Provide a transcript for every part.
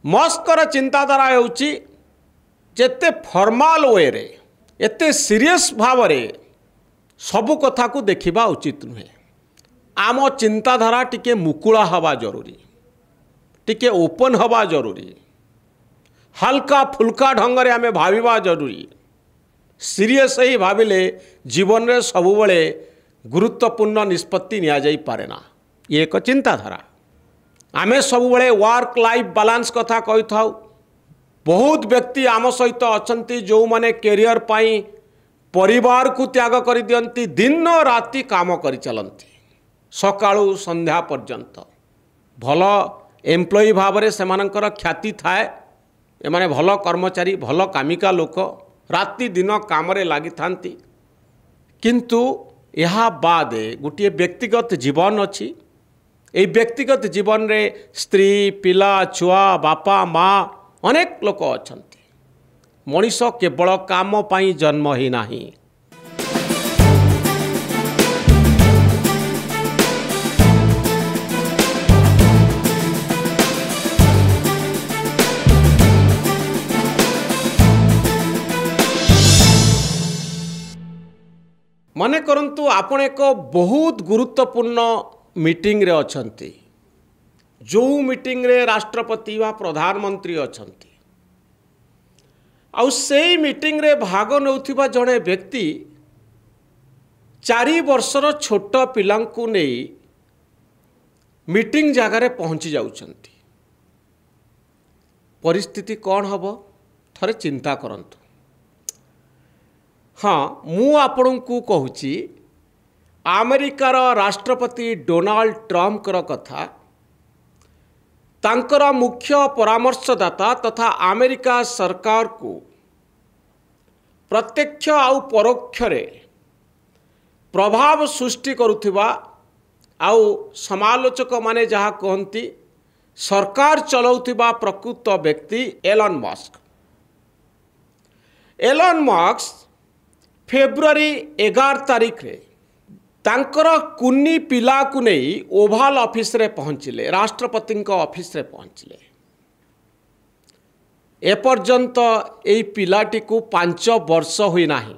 मस्कर चिंताधारा होउची जेते formal way रे एते सीरियस भाव रे सबु कथा को देखिबा उचित नुहे। आम चिंताधारा टिके मुकुला हवा जरूरी, टिके ओपन हवा जरूरी, हल्का फुल्का ढंग रे आमे भाविबा जरूरी। सीरियस ही भाविले जीवन रे सबुबले गुरुत्वपूर्ण निष्पत्ति निया जाई पारे ना। ये एक चिंताधारा। आमे सबुबले वर्क लाइफ बैलेंस कथा कहि थाउ। बहुत व्यक्ति आम सहित अछंती जो माने कैरियर पाई परिवार को त्याग कर दियंती, दिन राति काम करि चलंती सकाळु संध्या पर्यंत। भल एम्प्लॉई भाव रे सेमानकर ख्याति थाए, एमाने भल कर्मचारी भल कामिका लोक राति दिन काम रे लागि थांती। किंतु यहा बाद गोटे व्यक्तिगत जीवन अछि। ए व्यक्तिगत जीवन रे स्त्री पिला छुआ बापा माँ अनेक लोक अछंती। मनीष केवल काम पाई जन्म ही नाही। मने करंतु आपण एक बहुत गुरुत्वपूर्ण मीटिंग रे अछंती, जो मीटिंग रे राष्ट्रपति वा प्रधानमंत्री अछंती। आउ सेई मीटिंग रे भाग नउथिबा जणे व्यक्ति 4 वर्षर छोट पिलांकु नेई मीटिंग जगह रे पहुंची जाउछंती। परिस्थिति कौन हबो थरे चिंता करंतु। हाँ, मु आपण को कहूची अमेरिकार राष्ट्रपति डोनाल्ड ट्रम्प कर कथा। तांकर मुख्य परामर्शदाता तथा अमेरिका सरकार को प्रत्यक्ष आउ परोक्ष रे प्रभाव सृष्टि करुथिबा आउ समालोचक माने जहा कहंती सरकार चलाउथिबा प्रकृत व्यक्ति एलन मस्क। एलन मस्क फेब्रुआरी 11 तारीख रे तांकर कुन्नी पिला को नहीं ओभाल ऑफिस रे पहुंचले, राष्ट्रपति ऑफिस रे पहुंचले। एपर्यंत एई पिलाटी को 5 वर्ष हुई नाही।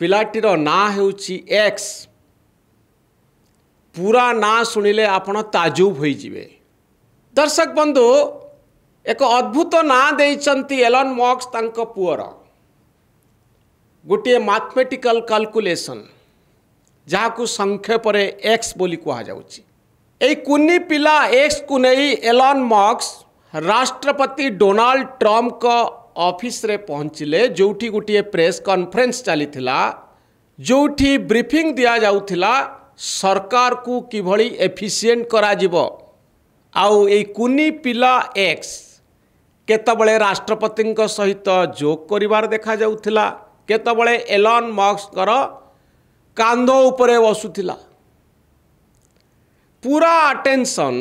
पिलाटीर ना हेउची एक्स। पूरा ना सुनिले आपण ताजुब होई जिवे। दर्शक बंधु, एक अद्भुत ना देइचंती एलन मस्क तांको पुअर। गोटे मैथमेटिकल कैलकुलेशन जहाँ को संक्षेप रे एक्स बोली कहा जाउची। एई कुन्नी पिला एक्स को नहीं एलन मस्क राष्ट्रपति डोनाल्ड ट्रम्प का ऑफिस रे पहुंचले, जोठी गोटे प्रेस कॉन्फ्रेंस चली थिला, जोठी ब्रीफिंग दिया जाउथिला सरकार को किभली एफिशिएंट करा जिवो। आउ एई कुन्नी पिला एक्स केतबळे राष्ट्रपति सहित जोक करिवार देखा जाउथिला, केतबळे एलन मस्क कर कांध उपरे बसुथिला। पूरा अटेंशन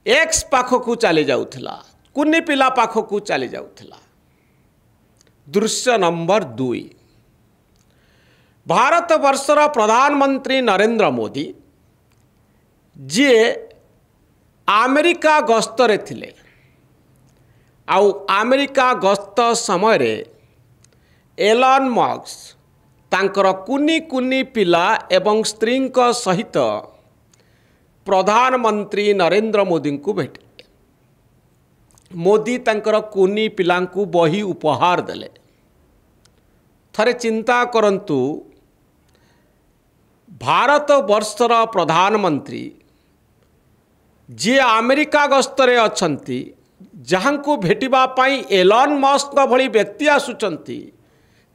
एक्स पाखकू चली जाउथिला, कुन्नी पिला पाखकू चली जाउथिला। दृश्य नंबर 2, भारत वर्षर प्रधानमंत्री नरेंद्र मोदी जी अमेरिका गस्त रे थिले। आउ अमेरिका गस्त समय रे एलन मस्क तांकर कुनी कुनी पिला एवं स्त्री सहित प्रधानमंत्री नरेंद्र मोदी को भेटे। मोदी तांकर कुनी पिला को बही उपहार देले। थरे चिंता करंतु, भारत वर्षर प्रधानमंत्री जी अमेरिका गस्तरे अछंती, जहां को भेटिबा पाई एलन मस्क भली व्यक्ति आसुचंती,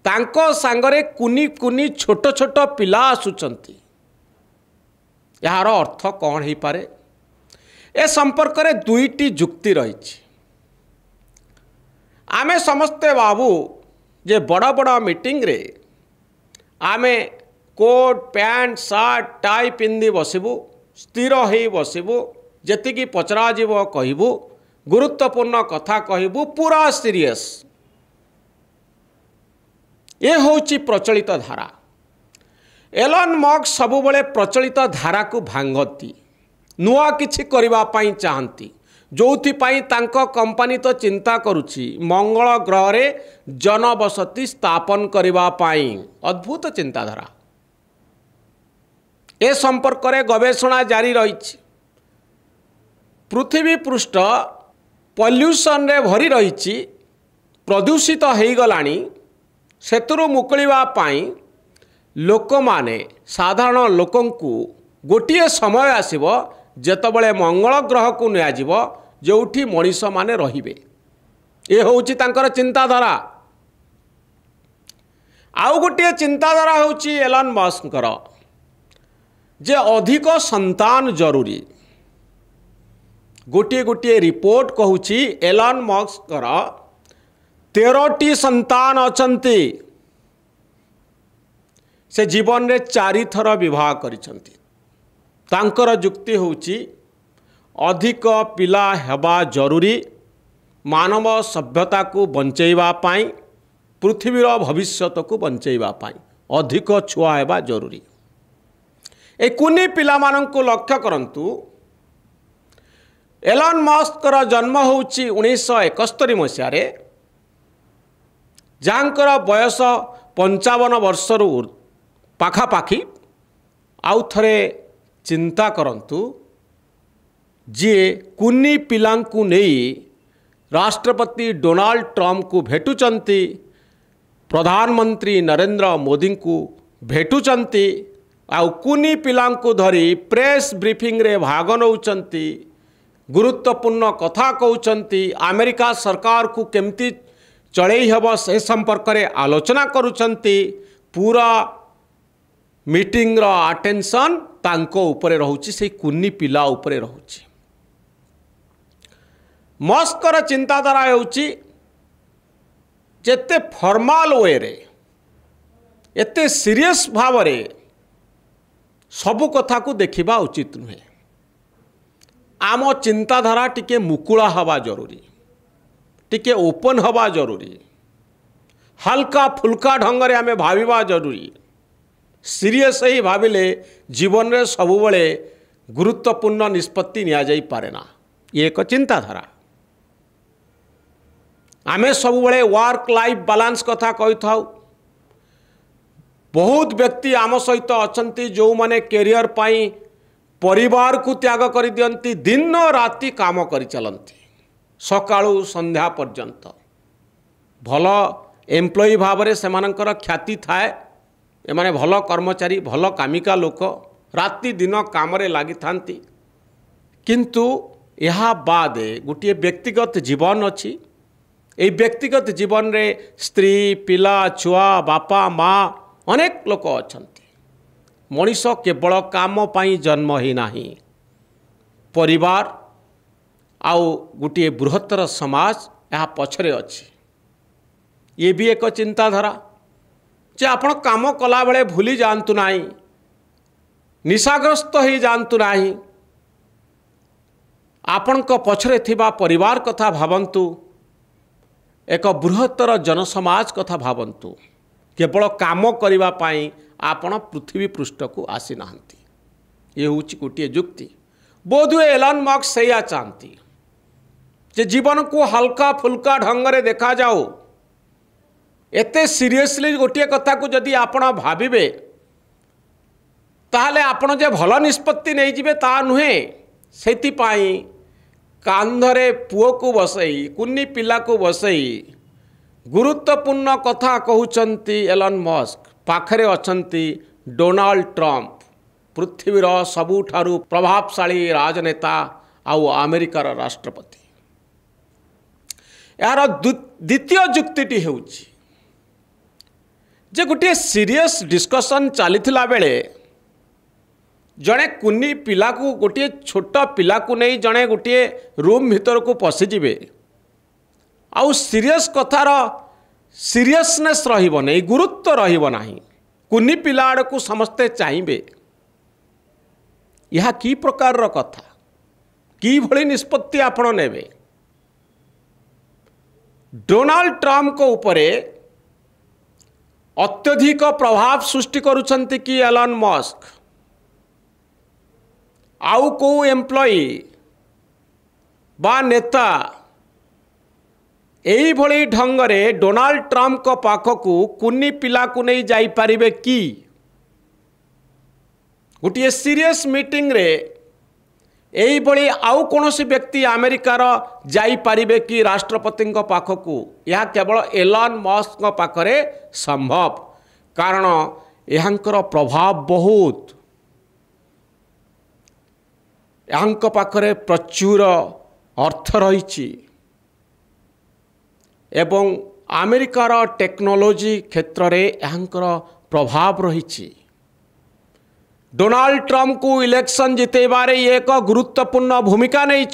तांको सांगरे कुनी कुनी छोट छोट पिला आसुचंती। यार अर्थ कौन ही पारे? ए संपर्क रे 2टी जुक्ति रही। आमे समस्ते बाबू जे बड़ा बड़ा मीटिंग रे आमे कोट पैंट शर्ट टाई पिंधि बसबू, स्थिर हो बसबू, जेतिकी पचरा जीव कहबू, गुरुत्वपूर्ण कथा कहबू, पूरा सीरियस। ये होची प्रचलित धारा। एलन मस्क सबुबले प्रचलित धारा को भांगती, नुआ किछि करिबा पाई चाहंती, जोथिपाई तांको कंपनी तो चिंता करुछि मंगल ग्रह रे जनबसति स्थापन करबा पाई। अद्भुत चिंताधारा। ए संपर्क रे गवेषणा जारी रही। पृथ्वी पृष्ठ पॉल्यूशन रे भरी रही, प्रदूषित हो गलानी। सेतुरु मुकुलिबा पाई लोक माने साधारण लोकंकु गोटिए समय आसीबो जेतबळे मंगल ग्रह को निया जीवो जोठी मनीष माने रहिबे। ए होउची तांकर चिंताधारा। आउ गोटिए चिंताधारा होउची एलन मस्कर जे अधिक संतान जरूरी। गोटिए गोटिए रिपोर्ट कहूची एलन मस्कर 13टी संतान अछंती। से जीवन रे 4 थर विवाह करिसंती। तांकर जुक्ति होउची अधिक पिला हेबा जरूरी, मानव सभ्यता को बंचैबा पाई, पृथ्वीर भविष्यत को बंचैबा पाई अधिक छुआ हेबा जरूरी। ए कुनी पिला मानंको लक्ष्य करंतु। एलन मस्कर जन्म होउची 1971 मसीह रे, जांकर बयस 55 वर्षर पाखापाखि। आउ थरे चिंता करंतु जे कुनी पिलांकु नहीं राष्ट्रपति डोनाल्ड ट्रम्प को भेटुचंती, प्रधानमंत्री नरेंद्र मोदी को भेटुचंती, आउ कुनी पिलांकु धरी प्रेस ब्रीफिंग रे भाग नउचंती, गुरुत्वपूर्ण कथा कहउचंती, अमेरिका सरकार को केमती चलई हेब से संपर्क रे आलोचना करुचंती। पूरा मीटिंग रो अटेंशन तांको ऊपर रहउची, से कुनी पिला ऊपर रहउची। मस्कर चिंताधारा होउची जेते फॉर्मल वे रे एते सीरियस भाव रे सबु कथा को देखिबा उचित नुहे। आम चिंताधारा टिके मुकुला हवा जरूरी, टिके ओपन हवा जरूरी, हल्का फुल्का ढंग रे आमे भाविबा जरूरी। सीरियस ही भाविले जीवन रे सबुबले गुरुत्वपूर्ण निष्पत्ति निया जाई पारे ना। ये एक चिंताधारा। आमे सबुबले वर्क लाइफ बैलेंस कथा कहि थाउ। बहुत व्यक्ति आम सहित अछंती जो माने कैरियर पाई परिवार को त्याग कर दियंती, दिन राति काम करि चलंती सकाळु संध्या पर्यंत। भल एम्प्लॉई भाव रे सेमानकर ख्याति थाए। एमाने भल कर्मचारी, भल कामिका लोक, राति दिन काम रे लागि थांती। किंतु यहा बाद गोटे व्यक्तिगत जीवन अछि। ए व्यक्तिगत जीवन रे स्त्री, पिला, छुआ, बापा, माँ अनेक लोक अछंती। मनीष केवल काम पाई जन्म ही नाही, परिवार आउ गोटे बृहत्तर समाज यह पछरे अछि। ये भी एक चिंताधारा जे आपण काम कला बेले भूली जानतु नाही, निशाग्रस्त ही जानतु नाही। आपण को पछरे थिबा परिवार कथा भावंतु, एक बृहत्तर जनसमाज कथा भावंतु। केवल काम करिबा पाई आपण पृथ्वी पृष्ठ को आसी नाहंती। ये होची गोटे जुक्ति। बोधुए एलन मस्क सैया चाहती जे जीवन को हल्का फुल्का ढंग रे देखा जाओ। एते सीरियसली गोटे कथा को जदि आपण भाविबे ताहले आपण जे भल निष्पत्ति नहीं जिबे ता नुहे। सेति पाई कांधरे पुओ को बसई, कुन्नी पिला को बसई गुरुत्वपूर्ण कथा कहउचंती एलन मस्क। पाखरे अछंती डोनाल्ड ट्रम्प, पृथ्वीर सबुठारु प्रभावशाली राजनेता आउ अमेरिकार राष्ट्रपति। यार द्वितीय जुक्तिटी हेउची जे गोटे सीरियस डिस्कशन चलीथिला बेले जड़े कुनी पिला को, गोटे छोट पिला को नहीं जड़े गोटे रूम भीतर को पशिजे आउ सीरियस कथार सीरियसनेस रहिबो नहीं, गुरुत्व रहिबो नहीं। कुनी पिला आड़ को समस्ते चाहिए। यह की प्रकार कथा, की भली निष्पत्ति आपण नेबे। डोनाल्ड ट्रम्प को उपरे अत्यधिक प्रभाव सृष्टि करुछंती कि एलन मस्क, आउ को एम्प्लॉई बा नेता एई भली ढंगरे डोनाल्ड ट्रंप को पाखकू कुनी पिला को नहीं जाई पारिबे कि गोटे सीरियस मीटिंग रे एई भली आउ कोनोसी व्यक्ति अमेरिकार जाई पारिबे कि राष्ट्रपति पाखकू यह केवल एलन मस्क पाखरे संभव कारण यांकर प्रभाव बहुत यांक पाखरे प्रचुर अर्थ रही एवं अमेरिकार टेक्नोलोजी क्षेत्र में यांकर प्रभाव रही डोनाल्ड ट्रंप को इलेक्शन जितेबारे ये एक गुरुत्वपूर्ण भूमिका नहीं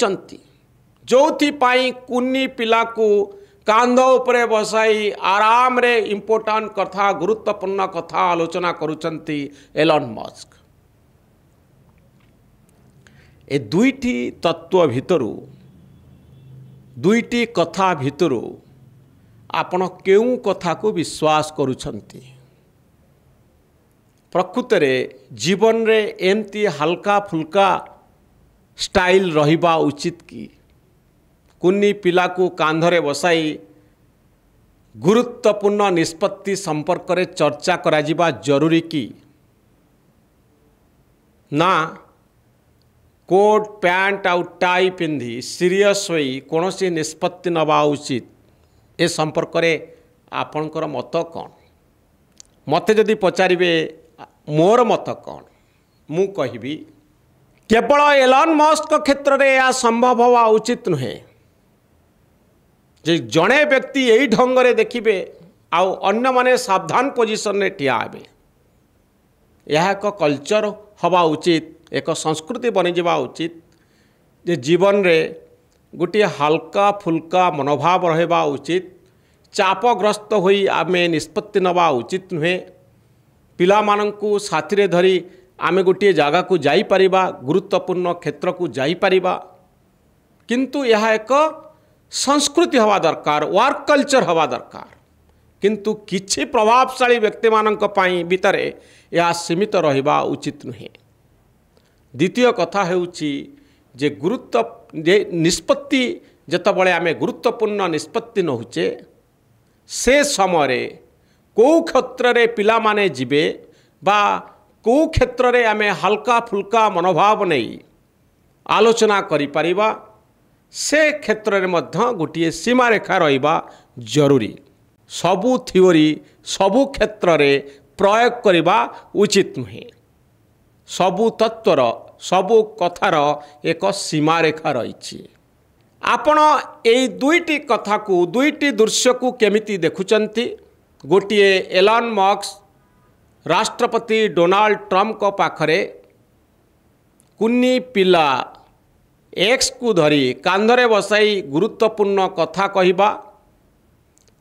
जो कुनी पिला को कांध उपरे बसाई आराम रे इम्पोर्टाट कथा गुरुत्वपूर्ण कथा आलोचना करुचंती एलन मस्क ए दुईटी तत्व भितरु दुईटी कथा भितरु आपण केउं कथा को विश्वास करुछंती प्रकृत रे जीवन रे एमती हल्का फुल्का स्टाइल रहिबा उचित की कुनी पिला को कांधरे बसाई गुरुत्वपूर्ण निष्पत्ति संपर्क रे चर्चा करा जिबा जरूरी की ना कोट पैंट आउ टाई पिंधि सीरियस होई कोनोसी निष्पत्ति नबा उचित ए संपर्क रे आपणकर मत कौन मते जदि पचारिबे मोर मत कौन मु कहिबी केवल एलन मस्क क्षेत्र में यह संभव हवा उचित नुहे जे जड़े व्यक्ति यही ढंग से देखिए आउ अन्य माने सावधान पोजिशन रे ठिया हेबे यह एक कल्चर हवा उचित एक संस्कृति बनी जावा उचित जे जीवन रे गोटे हल्का फुल्का मनोभाव रहबा उचित चापग्रस्त होई आमे निष्पत्ति नवा उचित नुहे पिला मानंकु साथी रे धरी आमे गोटे जगह को जाई परिबा गुरुत्वपूर्ण क्षेत्र को जाई परिबा किंतु यह एक संस्कृति हवा दरकार वर्क कल्चर हवा दरकार किंतु किछि प्रभावशाली व्यक्ति मानंक पई भितरे यह सीमित रहिबा उचित नुहे द्वितीय कथा हेउची जे गुरुत्व जे निष्पत्ति जतबळे आमे गुरुत्वपूर्ण निष्पत्ति नहुचे से समय कौ क्षेत्र रे पिला माने जिबे बा कौ क्षेत्र रे आमे हल्का फुल्का मनोभाव नहीं आलोचना करि परिबा से क्षेत्र रे मध्य गोटे सीमा रेखा रहिबा जरूरी सबु थियोरी सबु क्षेत्र रे प्रयोग करिबा उचित नुहे सबु तत्वर सबु कथार एक सीमा रेखा रही आपण एई दुईटी कथा को दुईटी दृश्य को केमिति देखुचंती गोटे एलन मस्क राष्ट्रपति डोनाल्ड ट्रंप को पाखरे कुनी पिला एक्स को धरी कांधरे बसाई गुरुत्वपूर्ण कथा कहिबा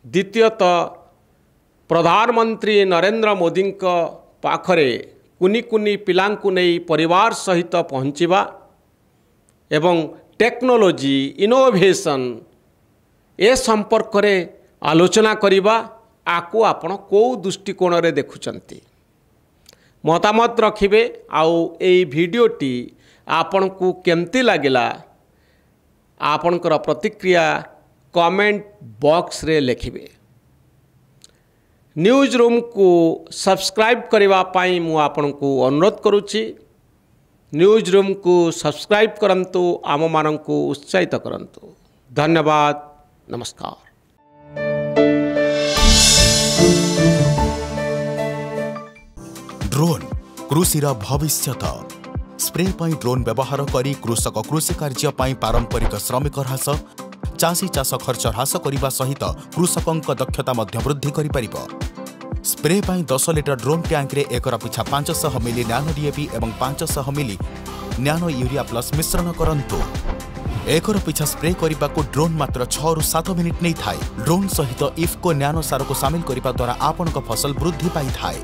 द्वितीयतः प्रधानमंत्री नरेंद्र मोदी पाखरे कुनी कुनी पिलांकु नहीं परिवार सहित पहुँचवा एवं टेक्नोलोजी इनोवेशन ए संपर्क रे आलोचना करिबा आकु आपण को दृष्टिकोण रे देखुचंती मतामत रखिबे आउ एई वीडियोटी आपण को केमती लागिला आपणकर प्रतिक्रिया कमेंट बॉक्स रे लिखिबे न्यूज रूम को सब्सक्राइब करबा पाई मु आपण को अनुरोध करुछि न्यूज रूम को सब्सक्राइब करंतु आम मानन को उत्साहित करंतु धन्यवाद नमस्कार। ड्रोन कृषिर भविष्यत स्प्रे पाई ड्रोन व्यवहार करी कृषक कृषि कार्य पाई पारंपरिक श्रमिक ह्रास चाषी चाष खर्च ह्रास करने सहित कृषकों दक्षता वृद्धि करिपारिबो। स्प्रे पाई 10 लिटर ड्रोन टैंक रे एकर पिछा 500 मिली न्यानो डीएपी एवं 500 मिली न्यानो यूरिया प्लस मिश्रण करंतु। एकर पिछा स्प्रे करने को ड्रोन मात्र 6 रु 7 मिनिट नहीं थाए। ड्रोन सहित इफ्को न्यानो सार को शामिल करने द्वारा आपन फसल वृद्धि पाई थाए।